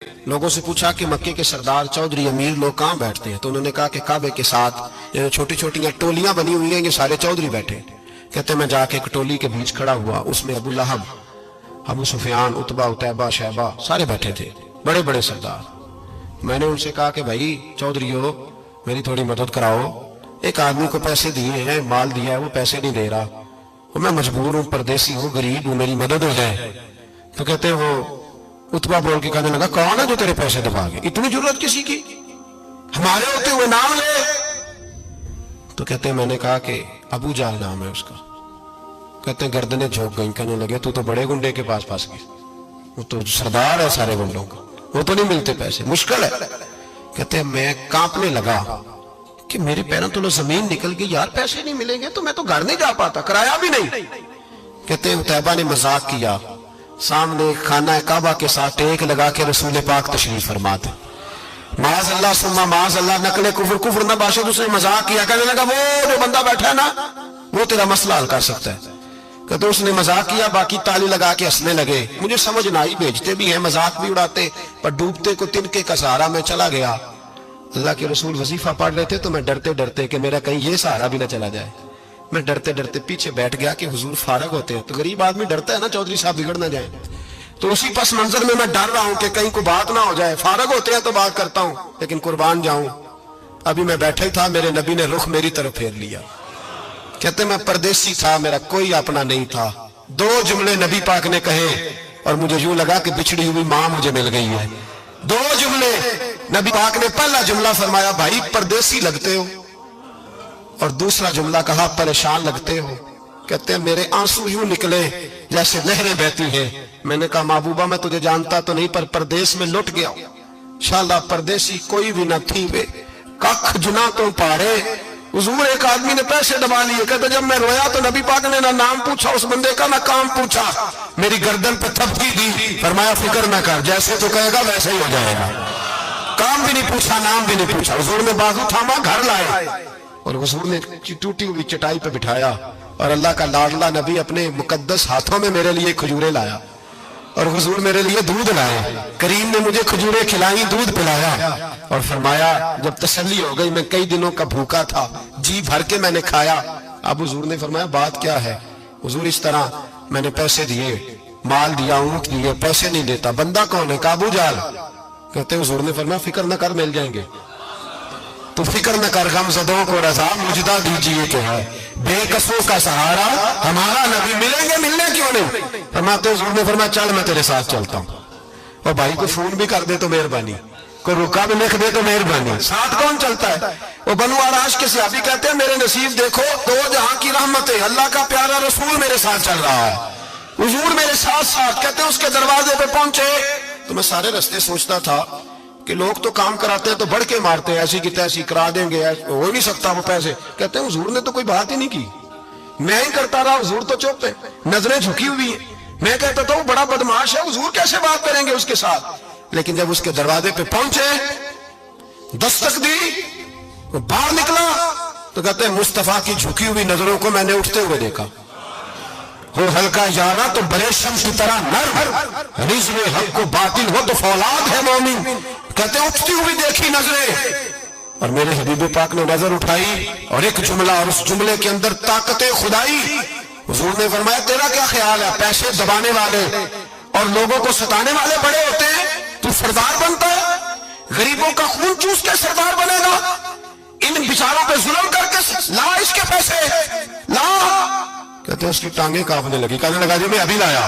लोगों से पूछा कि मक्के के सरदार चौधरी अमीर लोग कहाँ बैठते हैं, तो उन्होंने कहा कि काबे के साथ छोटी छोटी टोलियां बनी हुई हैं, ये सारे चौधरी बैठे। कहते मैं जाके एक टोली के बीच खड़ा हुआ, उसमें अबू लहब, अबू सुफियान, उतबा, उतैबा, शैबा सारे बैठे थे, बड़े बड़े सरदार। मैंने उनसे कहा कि भाई चौधरी हो, मेरी थोड़ी मदद कराओ, एक आदमी को पैसे दिए हैं, माल दिया है, वो पैसे नहीं दे रहा, और मैं मजबूर हूँ, परदेसी हूँ, गरीब हूँ, मेरी मदद हो जाए। तो कहते वो उतबा बोल के कहने लगा, कौन है जो तेरे पैसे दबा गए, इतनी जरूरत किसी की, हमारे होते हुए नाम ले। तो कहते मैंने कहा कि अबू जाल नाम है उसका। कहते गर्दनें झोंक गई, कहने लगे तू तो बड़े गुंडे के पास फंस गया, वो तो सरदार है सारे गुंडों का, वो तो नहीं मिलते पैसे, मुश्किल है। कहते मैं कांपने लगा कि मेरे पैरों तो जमीन निकल गई, यार पैसे नहीं मिलेंगे तो मैं तो घर नहीं जा पाता, किराया भी नहीं। कहते उतैबा ने मजाक किया, सामने खाना काबा के साथ टेक लगा के रसूल पाक तशरीफ फरमाते, माज अल्लाह सुम्मा माज अल्लाह, नकले कुफर कुफर ना बाशद, उसने मजाक किया, कहने लगा वो जो बंदा बैठा है ना, वो तेरा मसला हल कर सकता है। कहते उसने मजाक किया, बाकी ताली लगा के हंसने लगे। मुझे समझ ना आई, भेजते भी हैं, मजाक भी उड़ाते, पर डूबते को तिनके का सहारा में चला गया। अल्लाह के रसूल वजीफा पढ़ रहे थे, तो मैं डरते डरते कि मेरा कहीं ये सहारा भी ना चला जाए, मैं डरते डरते पीछे बैठ गया कि हुजूर फारग होते हैं। तो गरीब आदमी डरता है ना, चौधरी साहब बिगड़ ना जाए, तो उसी पस मंजर में मैं डर रहा हूं कि कहीं को बात ना हो जाए, फारग होते हैं तो बात करता हूं, लेकिन कुर्बान जाऊं। अभी मैं बैठा ही था, मेरे नबी ने रुख मेरी तरफ फेर लिया। कहते मैं परदेसी था, मेरा कोई अपना नहीं था। दो जुमले नबी पाक ने कहे और मुझे यूं लगा कि बिछड़ी हुई मां मुझे मिल गई है। दो जुमले नबी पाक ने, पहला जुमला फरमाया भाई परदेसी लगते हो, और दूसरा जुमला कहा परेशान लगते हो। कहते हैं मेरे आंसू यूं निकले जैसे नहरें बहती हैं। मैंने कहा महबूबा मैं तुझे जानता तो नहीं, पर परदेश में लुट गया, शाला परदेसी कोई भी न थी वे, कख जुना तो पारे। हुजूर एक आदमी ने पैसे दबा लिए, कहते जब मैं रोया तो नबी पाक ने ना नाम पूछा उस बंदे का, ना काम पूछा, मेरी गर्दन पे थपकी दी, फरमाया फिक्र ना कर, जैसे तो कहेगा वैसे ही हो जाएगा। काम भी नहीं पूछा, नाम भी नहीं पूछा, हुजूर ने बाजू थामा, घर लाए और हुजूर ने टूटी हुई चटाई पे बिठाया, और अल्लाह का लाडला नबी अपने मुकद्दस हाथों में मेरे लिए खजूरें लाया, और हुजूर मेरे लिए दूध लाए। करीम ने मुझे खजूरें खिलाई, दूध पिलाया, और फरमाया जब तसल्ली हो गई, मैं कई दिनों का भूखा था, जी भर के मैंने खाया। अब हुजूर ने फरमाया बात क्या है। हुजूर इस तरह मैंने पैसे दिए, माल दिया, ऊंट दिए, पैसे नहीं देता, बंदा कौन है, काबू जाल। कहते हुजूर ने फरमाया फिक्र न कर, मिल जाएंगे, तो फिक्र न कर, गमज़दों को रज़ा मुजदा दीजिए तो है, बेकसों का सहारा हमारा नबी, मिलेंगे, मिलने क्यों नहीं। फरमाते हुजूर ने फरमाया चल मैं तेरे साथ चलता हूँ, और भाई को फोन भी कर दे तो मेहरबानी, कोई रुका भी लिख दे तो मेहरबानी। साथ कौन चलता है, वो बनु आराश के सहाबी कहते हैं मेरे नसीब देखो, दो जहां की रहमत है, अल्लाह का प्यारा रसूल मेरे साथ चल रहा है, हुजूर मेरे साथ साथ। कहते हैं उसके दरवाजे पे पहुंचे तो मैं सारे रास्ते सोचता था कि लोग तो काम कराते हैं तो बढ़ के मारते हैं, ऐसी की तैसी करा देंगे, हो नहीं सकता वो पैसे। कहते हैं हुजूर ने तो कोई बात ही नहीं की, मैं ही करता रहा, हुजूर तो चुप है, नजरें झुकी हुई है। मैं कहता था वो बड़ा बदमाश है, हुजूर कैसे बात करेंगे उसके साथ। लेकिन जब उसके दरवाजे पे पहुंचे, दस्तक दी, वो बाहर निकला, तो कहते हैं मुस्तफा की झुकी हुई नजरों को मैंने उठते हुए देखा। हो हल्का यारा तो बरेशम की तरह नर, रिज़्क़ हक को बातिल हो तो फौलाद है मोमिन। कहते उठती हुई देखी नजरें, और मेरे हबीब पाक ने नजर उठाई और एक जुमला, और उस जुमले के अंदर ताकत खुदाई। हुजूर ने फरमाया तेरा क्या ख्याल है, पैसे दबाने वाले और लोगों को सताने वाले बड़े होते हैं, तू सरदार बनता है, गरीबों का खून चूस के सरदार बनेगा, इन बेचारों पे जुल्म करके ला इसके पैसे ला। कहते उसकी टांगे कांपने लगी, कहने लगा जी मैं अभी लाया।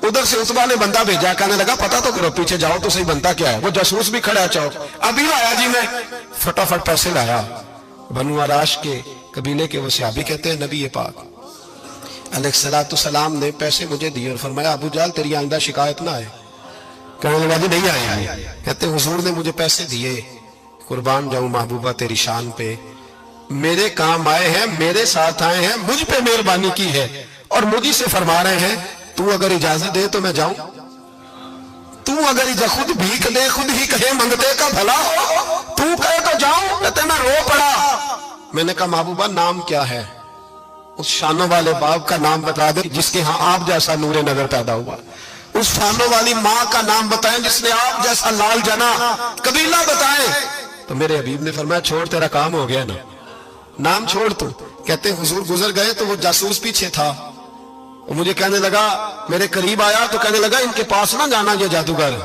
उधर से उतबा ने बंदा भेजा, कहने लगा पता तो करो, पीछे जाओ तो सही बनता क्या है। वो जासूस भी खड़ा चौक, अभी लाया जी मैं, फटाफट पैसे लाया। बनु आराश के कबीले के वो सहाबी कहते हैं नबी पाक अलैहिस्सलाम ने पैसे मुझे दिए और फरमाया अबू जाल तेरी आइंदा शिकायत ना आए। कहने लगा जी नहीं आएगी। कहते हुजूर ने मुझे पैसे दिए, कुर्बान जाऊं महबूबा तेरी शान पे, मेरे काम आए हैं, मेरे साथ आए हैं, मुझ पे मेहरबानी की है, और मुझी से फरमा रहे हैं तू अगर इजाजत दे तो मैं जाऊं, तू अगर खुद भीख दे, खुद ही कहे मंगते का भला हो, तू कहे तो जाऊं। कहते मैं रो पड़ा। मैंने कहा महबूबा नाम क्या है, उस शानों वाले बाप का नाम बता दे जिसके यहाँ आप जैसा नूरे नजर पैदा हुआ। उस शानों वाली माँ का नाम बताएं जिसने आप जैसा लाल जना, कबीला बताएं। तो मेरे हबीब ने फरमाया छोड़, तेरा काम हो गया ना, नाम छोड़ तू। कहते हुजूर गुजर गए तो वो जासूस पीछे था, और मुझे कहने लगा, मेरे करीब आया तो कहने लगा इनके पास ना जाना, ये जादूगर,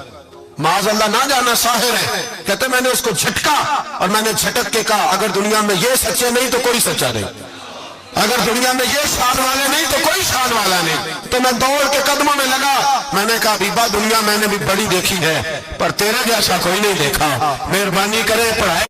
माज अल्लाह ना जाना, साहिर है। कहते मैंने उसको झटका और मैंने झटक के कहा, अगर दुनिया में ये सच्चे नहीं तो कोई सच्चा नहीं, अगर दुनिया में ये शान वाले नहीं तो कोई शान वाला नहीं। तो मैं दौड़ के कदमों में लगा, मैंने कहा बीबा दुनिया मैंने भी बड़ी देखी है पर तेरे जैसा कोई नहीं देखा, मेहरबानी करे पढ़ाई